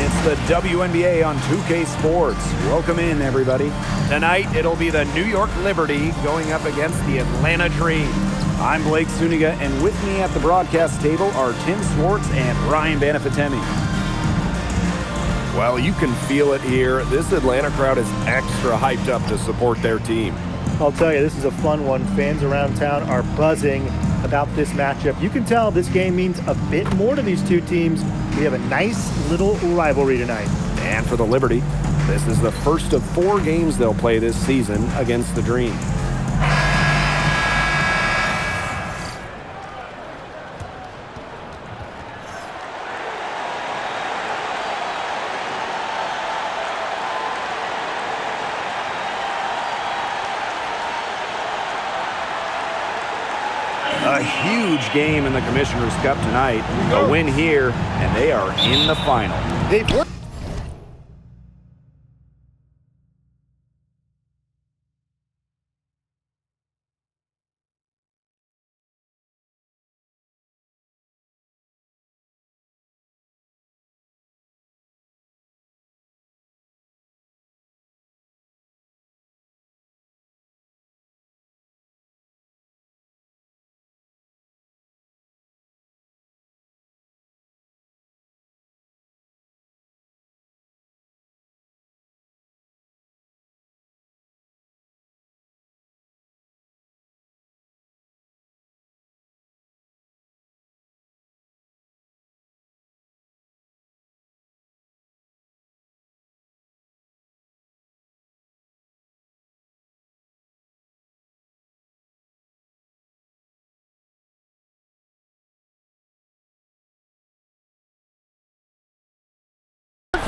It's the WNBA on 2K Sports. Welcome in, everybody. Tonight, it'll be the New York Liberty going up against the Atlanta Dream. I'm Blake Suniga, and with me at the broadcast table are Tim Swartz and Ryan Banafitemi. Well, you can feel it here. This Atlanta crowd is extra hyped up to support their team. I'll tell you, this is a fun one. Fans around town are buzzing about this matchup. You can tell this game means a bit more to these two teams. We have a nice little rivalry tonight. And for the Liberty, this is the first of 4 games they'll play this season against the Dream. A huge game in the Commissioner's Cup tonight. A win here, and they are in the final. They've worked.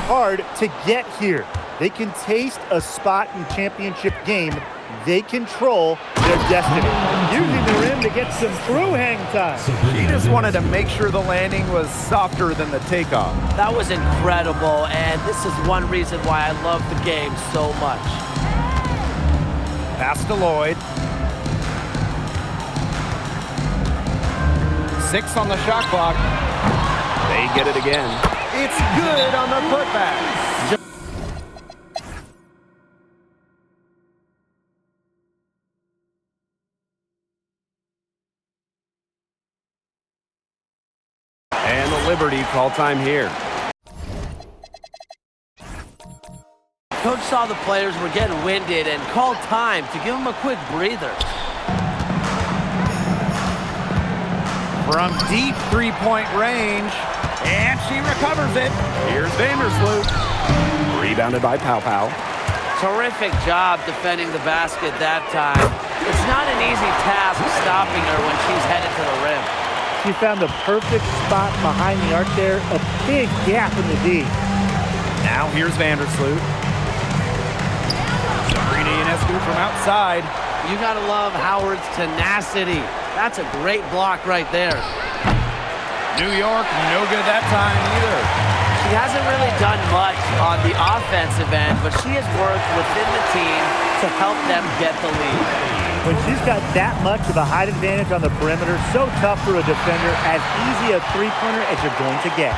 Hard to get here. They can taste a spot in the championship game. They control their destiny. Using the rim to get some through hang time. She just wanted to make sure the landing was softer than the takeoff. That was incredible, and this is one reason why I love the game so much. Pass to Lloyd. 6 on the shot clock. They get it again. It's good on the putback. And the Liberty call time here. Coach saw the players were getting winded and called time to give them a quick breather. From deep three-point range. And she recovers it. Here's Vandersloot. Rebounded by Pow Pow. Terrific job defending the basket that time. It's not an easy task stopping her when she's headed to the rim. She found the perfect spot behind the arc there. A big gap in the D. Now here's Vandersloot. Sabrina Ionescu from outside. You gotta love Howard's tenacity. That's a great block right there. New York, no good that time either. She hasn't really done much on the offensive end, but she has worked within the team to help them get the lead. When she's got that much of a height advantage on the perimeter, so tough for a defender, as easy a three-pointer as you're going to get.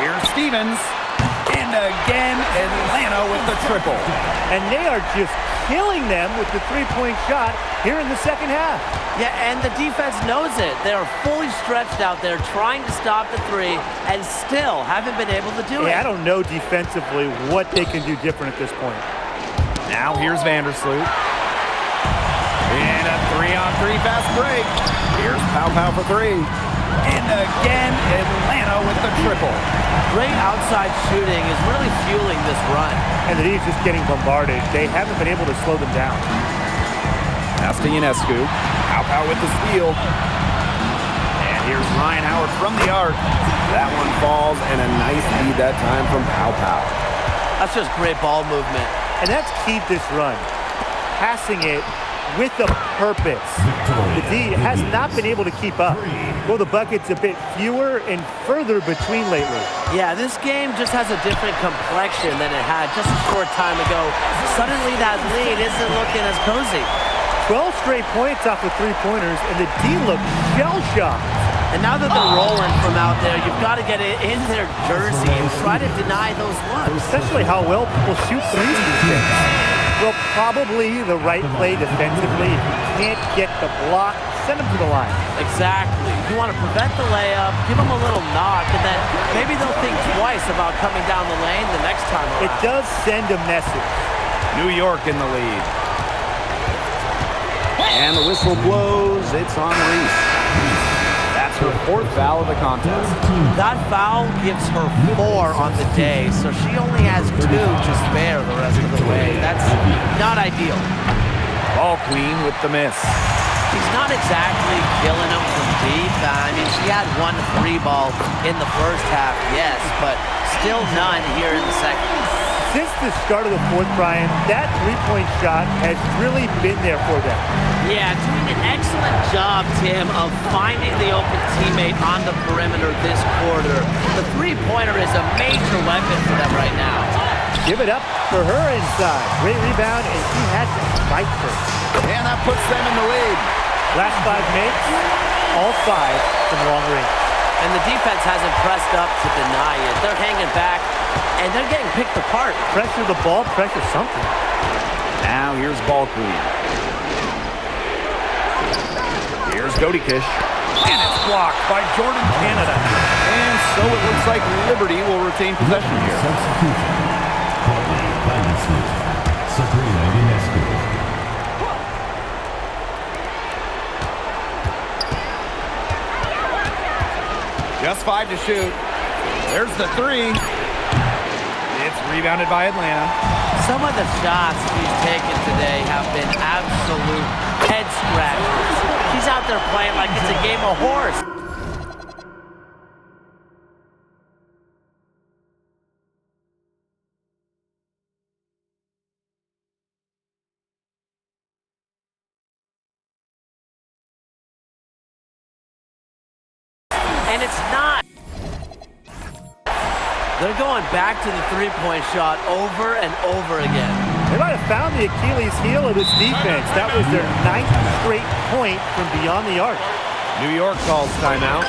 Here's Stevens. And again, Atlanta with the triple. And they are just killing them with the three-point shot here in the second half. Yeah, and the defense knows it. They are fully stretched out there trying to stop the three and still haven't been able to do it. I don't know defensively what they can do different at this point. Now here's Vandersloot. And a 3-on-3 fast break. Here's Pow Pow for 3. And again, Atlanta with the triple. Great outside shooting is really fueling this run. And the D is just getting bombarded. They haven't been able to slow them down. Pass to Ionescu. Pow Pow with the steal. And here's Ryan Howard from the arc. That one falls, and a nice lead that time from Pow Pow. That's just great ball movement. And that's key to this run. Passing it with a purpose. The D has not been able to keep up. Well, the buckets a bit fewer and further between lately. Yeah, this game just has a different complexion than it had just a short time ago. Suddenly that lead isn't looking as cozy. 12 straight points off the three-pointers, and the D look shell-shocked. And now that they're rolling from out there, you've got to get it in their jersey and try to deny those looks. Especially how well people shoot threes these days. Well, probably the right play defensively. If you can't get the block, send them to the line. Exactly. You want to prevent the layup, give them a little knock, and then maybe they'll think twice about coming down the lane the next time around. It does send a message. New York in the lead. And the whistle blows. It's on Reese. That's her 4th foul of the contest. That foul gives her 4 on the day, so she only has 2 to spare the rest of the way. That's not ideal. Ball Queen with the miss. She's not exactly killing them from deep. I mean, she had 1 free ball in the first half, yes, but still none here in the second. Since the start of the 4th, Brian, that three-point shot has really been there for them. Yeah, doing an excellent job, Tim, of finding the open teammate on the perimeter this quarter. The three-pointer is a major weapon for them right now. Give it up for her inside. Great rebound, and she had to fight for it. And that puts them in the lead. Last 5 makes, all 5 from long range. And the defense hasn't pressed up to deny it. They're hanging back, and they're getting picked apart. Pressure the ball, pressure something. Now here's Ball Queen. Here's Dodikish. And it's blocked by Jordan Canada. And so it looks like Liberty will retain possession here. Substitution. Sabrina Ionescu. Just 5 to shoot. There's the 3. It's rebounded by Atlanta. Some of the shots she's taken today have been absolute head scratchers. She's out there playing like it's a game of horse. And it's not. They're going back to the three-point shot over and over again. They might have found the Achilles heel of this defense. That was their 9th straight point from beyond the arc. New York calls timeout.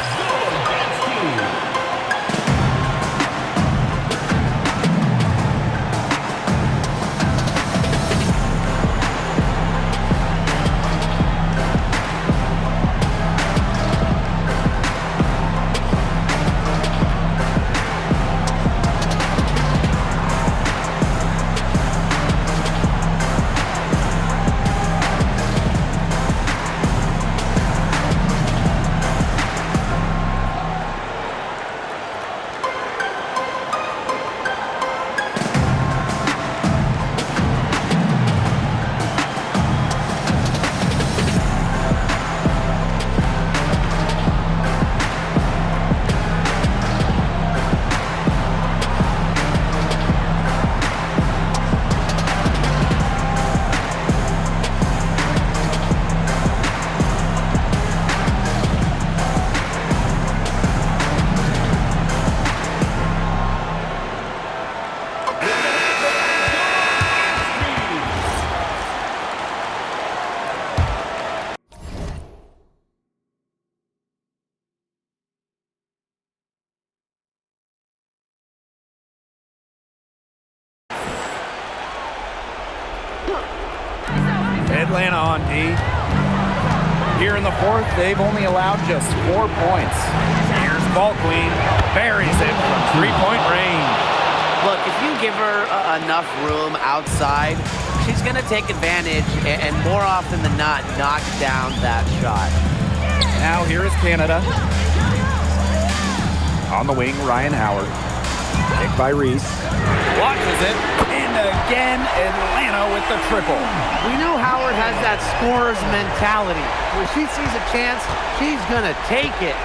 Atlanta on D. Here in the 4th, they've only allowed just 4 points. Here's Ball Queen, buries it from 3-point range. Look, if you give her enough room outside, she's going to take advantage and more often than not, knock down that shot. Now here is Canada. On the wing, Ryan Howard. Kick by Reese. Watches it. And again, Atlanta with the triple. We know Howard has that scorer's mentality. When she sees a chance, she's going to take it.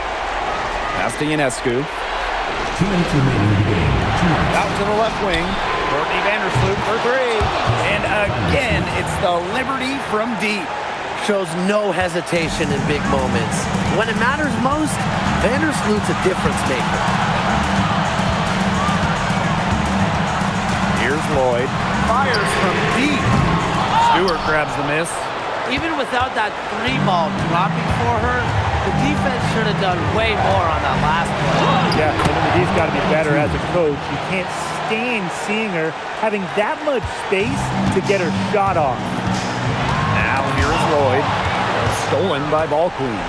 Pass to Ionescu. 2 minutes remaining in the game. Out to the left wing. Courtney Vandersloot for 3. And again, it's the Liberty from deep. Shows no hesitation in big moments. When it matters most, Vandersloot's a difference maker. Here's Lloyd. Fires from deep. Stewart grabs the miss. Even without that 3 ball dropping for her, The defense should have done way more on that last play. Yeah, and the D's got to be better as a coach. You can't stand seeing her having that much space to get her shot off. Now here's Lloyd. Stolen by Ball Queen.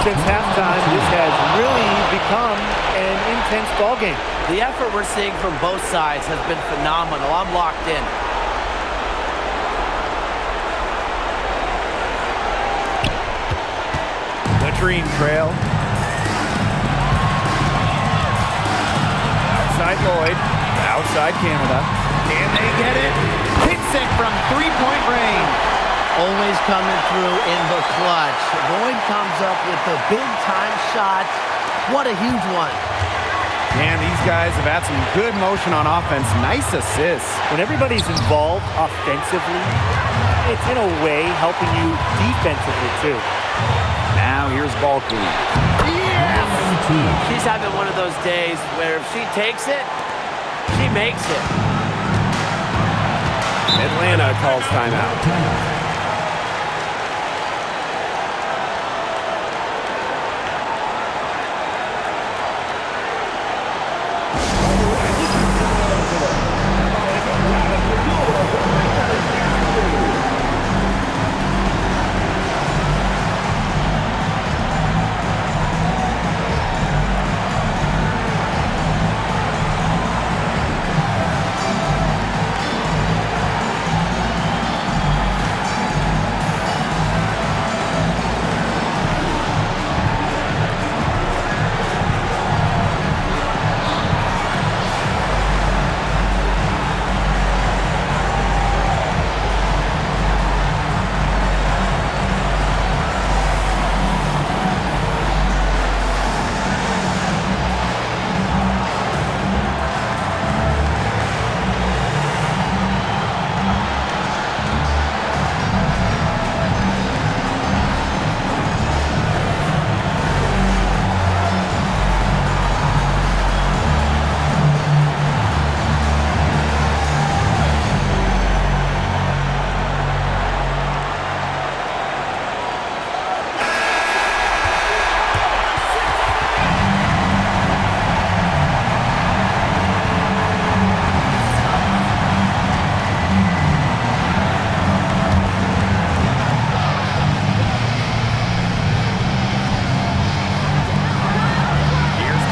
Since halftime, this has really become an intense ball game. The effort we're seeing from both sides has been phenomenal. I'm locked in. Latrine trail. Outside Lloyd. Outside Canada. Can they get it? Hits it from three-point range. Always coming through in the clutch. Lloyd comes up with the big-time shot. What a huge one. And these guys have had some good motion on offense. Nice assists. When everybody's involved offensively, it's in a way helping you defensively too. Now here's Ball Queen. Yes! She's having one of those days where if she takes it, she makes it. Atlanta calls timeout.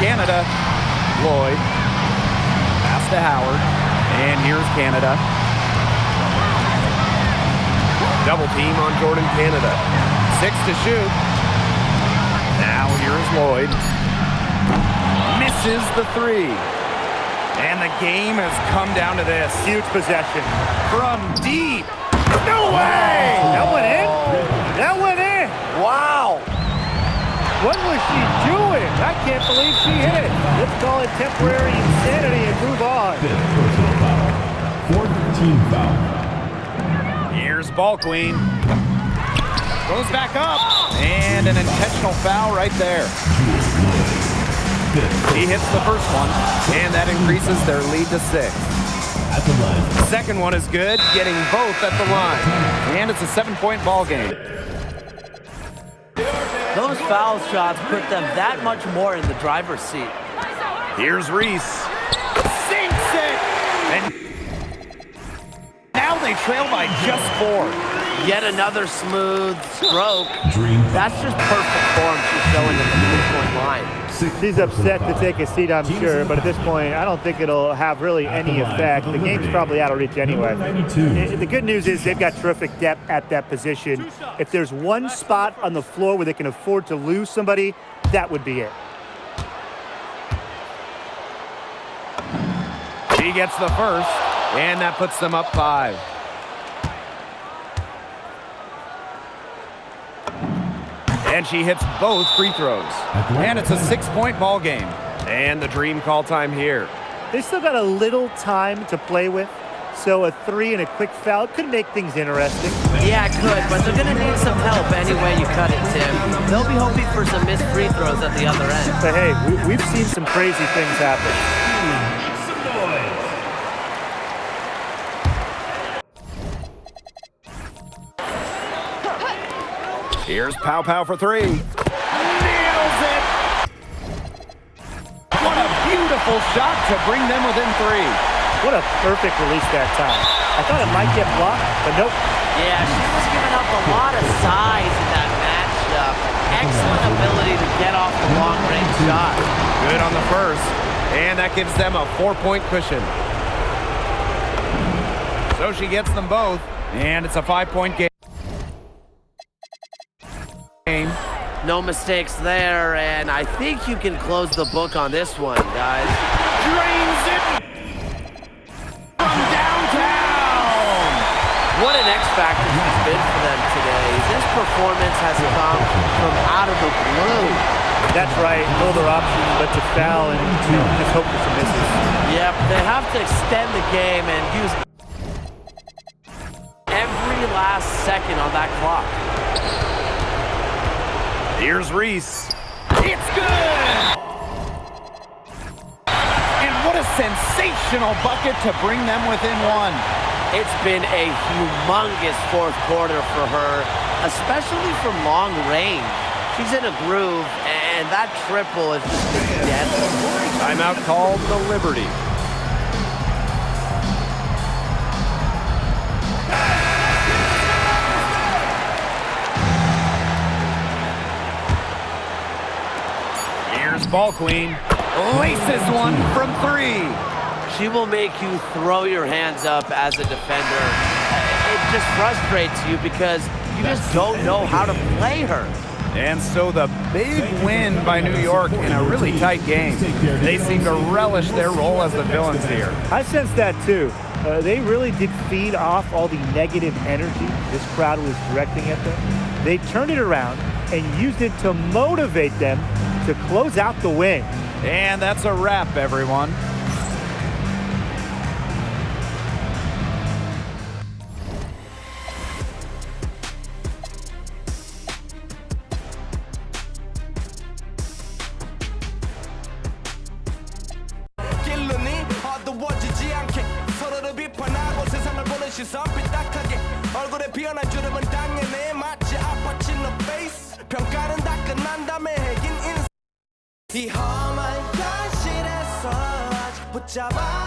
Canada. Lloyd. Pass to Howard. And here's Canada. Double team on Jordan Canada. 6 to shoot. Now here's Lloyd. Misses the three. And the game has come down to this. Huge possession. From deep. No way! That went in? That went in! Wow! What was she doing? I can't believe she hit it. Let's call it temporary insanity and move on. Fifth personal foul. Fourth team foul. Here's Ball Queen. Goes back up. And an intentional foul right there. He hits the first one, and that increases their lead to 6. At the line. Second one is good, getting both at the line. And it's a 7-point ball game. Those foul shots put them that much more in the driver's seat. Here's Reese. Sinks it! And now they trail by just 4. Yet another smooth stroke. Dream. That's just perfect form she's showing at the 3-point line. She's upset to take a seat, I'm sure, but at this point, I don't think it'll have really any effect. The game's probably out of reach anyway. The good news is they've got terrific depth at that position. If there's one spot on the floor where they can afford to lose somebody, that would be it. She gets the first, and that puts them up 5. And she hits both free throws. And it's a 6-point ball game. And the Dream call time here. They still got a little time to play with, so a 3 and a quick foul could make things interesting. Yeah, it could, but they're going to need some help any way you cut it, Tim. They'll be hoping for some missed free throws at the other end. But hey, we've seen some crazy things happen. Here's Pow Pow for three. Nails it! What a beautiful shot to bring them within three. What a perfect release that time. I thought it might get blocked, but nope. Yeah, she was giving up a lot of size in that matchup. Excellent ability to get off the long-range shot. Good on the first, and that gives them a 4-point cushion. So she gets them both, and it's a 5-point game. No mistakes there, and I think you can close the book on this one, guys. Drains it from downtown. What an X factor he's been for them today. This performance has come from out of the blue. That's right. No other option but to foul and to just hope for some misses. Yep, they have to extend the game and use every last second on that clock. Here's Reese. It's good! And what a sensational bucket to bring them within one. It's been a humongous fourth quarter for her, especially from long range. She's in a groove, and that triple is just deadly. Timeout called the Liberty. Here's Ball Queen. Laces one from three. She will make you throw your hands up as a defender. It just frustrates you because you just don't know how to play her. And so the big win by New York in a really tight game. They seem to relish their role as the villains here. I sense that too. They really did feed off all the negative energy this crowd was directing at them. They turned it around and used it to motivate them to close out the win. And that's a wrap, everyone. 길눈이 어두워지지 않게 서로를 비판하고 세상을 보는 시선 삐딱하게 얼굴에 피어난 주름은 당연해 마치 아파친 너 페이스 평가는 다 끝난 다음에 해긴 인생 이 험한 현실에서 아직 붙잡아